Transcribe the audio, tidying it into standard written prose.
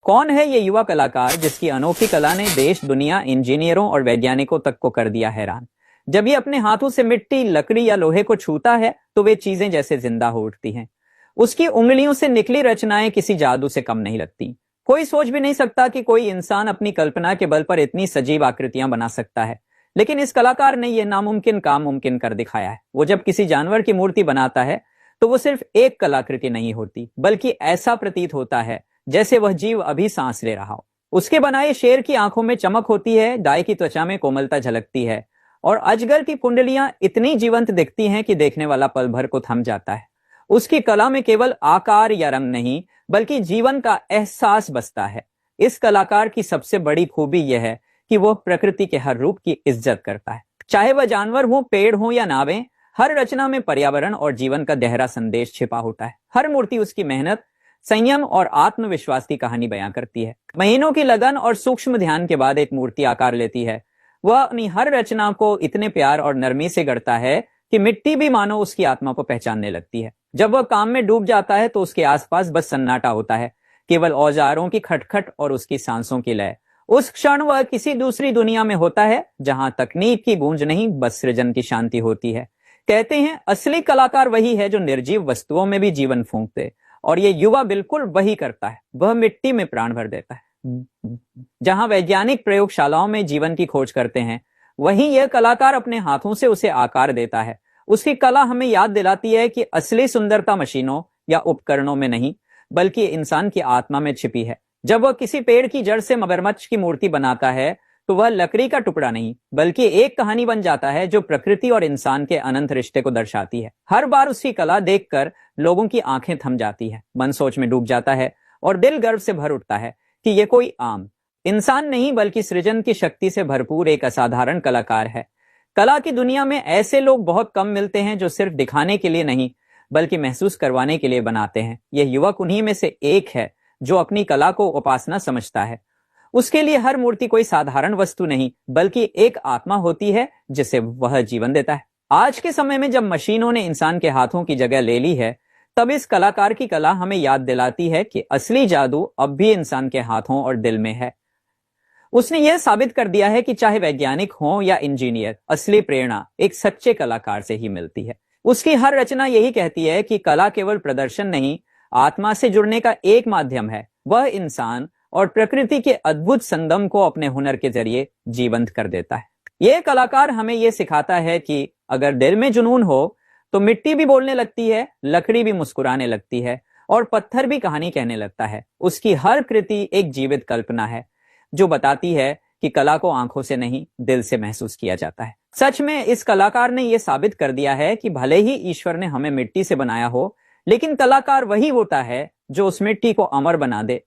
कौन है ये युवा कलाकार जिसकी अनोखी कला ने देश, दुनिया, इंजीनियरों और वैज्ञानिकों तक को कर दिया हैरान। जब ये अपने हाथों से मिट्टी, लकड़ी या लोहे को छूता है तो वे चीजें जैसे जिंदा हो उठती हैं। उसकी उंगलियों से निकली रचनाएं किसी जादू से कम नहीं लगती। कोई सोच भी नहीं सकता कि कोई इंसान अपनी कल्पना के बल पर इतनी सजीव आकृतियां बना सकता है। लेकिन इस कलाकार ने यह नामुमकिन काम मुमकिन कर दिखाया है। वो जब किसी जानवर की मूर्ति बनाता है तो वो सिर्फ एक कलाकृति नहीं होती, बल्कि ऐसा प्रतीत होता है जैसे वह जीव अभी सांस ले रहा हो। उसके बनाए शेर की आंखों में चमक होती है, गाय की त्वचा में कोमलता झलकती है और अजगर की कुंडलियां इतनी जीवंत दिखती हैं कि देखने वाला पल भर को थम जाता है। उसकी कला में केवल आकार या रंग नहीं, बल्कि जीवन का एहसास बसता है। इस कलाकार की सबसे बड़ी खूबी यह है कि वह प्रकृति के हर रूप की इज्जत करता है। चाहे वह जानवर हो, पेड़ हो या नावें, हर रचना में पर्यावरण और जीवन का गहरा संदेश छिपा होता है। हर मूर्ति उसकी मेहनत, संयम और आत्मविश्वास की कहानी बयां करती है। महीनों की लगन और सूक्ष्म ध्यान के बाद एक मूर्ति आकार लेती है। वह अपनी हर रचना को इतने प्यार और नरमी से गढ़ता है कि मिट्टी भी मानो उसकी आत्मा को पहचानने लगती है। जब वह काम में डूब जाता है तो उसके आसपास बस सन्नाटा होता है, केवल औजारों की खटखट और उसकी सांसों की लय। उस क्षण वह किसी दूसरी दुनिया में होता है, जहां तकनीक की गूंज नहीं, बस सृजन की शांति होती है। कहते हैं असली कलाकार वही है जो निर्जीव वस्तुओं में भी जीवन फूंक दे, और ये युवा बिल्कुल वही करता है। वह मिट्टी में प्राण भर देता है। जहां वैज्ञानिक प्रयोगशालाओं में जीवन की खोज करते हैं, वहीं यह कलाकार अपने हाथों से उसे आकार देता है। उसकी कला हमें याद दिलाती है कि असली सुंदरता मशीनों या उपकरणों में नहीं, बल्कि इंसान की आत्मा में छिपी है। जब वह किसी पेड़ की जड़ से मगरमच्छ की मूर्ति बनाता है तो वह लकड़ी का टुकड़ा नहीं, बल्कि एक कहानी बन जाता है जो प्रकृति और इंसान के अनंत रिश्ते को दर्शाती है। हर बार उसकी कला देखकर लोगों की आंखें थम जाती है, मन सोच में डूब जाता है और दिल गर्व से भर उठता है कि यह कोई आम इंसान नहीं, बल्कि सृजन की शक्ति से भरपूर एक असाधारण कलाकार है। कला की दुनिया में ऐसे लोग बहुत कम मिलते हैं जो सिर्फ दिखाने के लिए नहीं, बल्कि महसूस करवाने के लिए बनाते हैं। यह युवक उन्हीं में से एक है जो अपनी कला को उपासना समझता है। उसके लिए हर मूर्ति कोई साधारण वस्तु नहीं, बल्कि एक आत्मा होती है जिसे वह जीवन देता है। आज के समय में जब मशीनों ने इंसान के हाथों की जगह ले ली है, तब इस कलाकार की कला हमें याद दिलाती है कि असली जादू अब भी इंसान के हाथों और दिल में है। उसने यह साबित कर दिया है कि चाहे वैज्ञानिक हो या इंजीनियर, असली प्रेरणा एक सच्चे कलाकार से ही मिलती है। उसकी हर रचना यही कहती है कि कला केवल प्रदर्शन नहीं, आत्मा से जुड़ने का एक माध्यम है। वह इंसान और प्रकृति के अद्भुत संगम को अपने हुनर के जरिए जीवंत कर देता है। यह कलाकार हमें यह सिखाता है कि अगर दिल में जुनून हो तो मिट्टी भी बोलने लगती है, लकड़ी भी मुस्कुराने लगती है और पत्थर भी कहानी कहने लगता है। उसकी हर कृति एक जीवित कल्पना है जो बताती है कि कला को आंखों से नहीं, दिल से महसूस किया जाता है। सच में इस कलाकार ने यह साबित कर दिया है कि भले ही ईश्वर ने हमें मिट्टी से बनाया हो, लेकिन कलाकार वही होता है जो उस मिट्टी को अमर बना दे,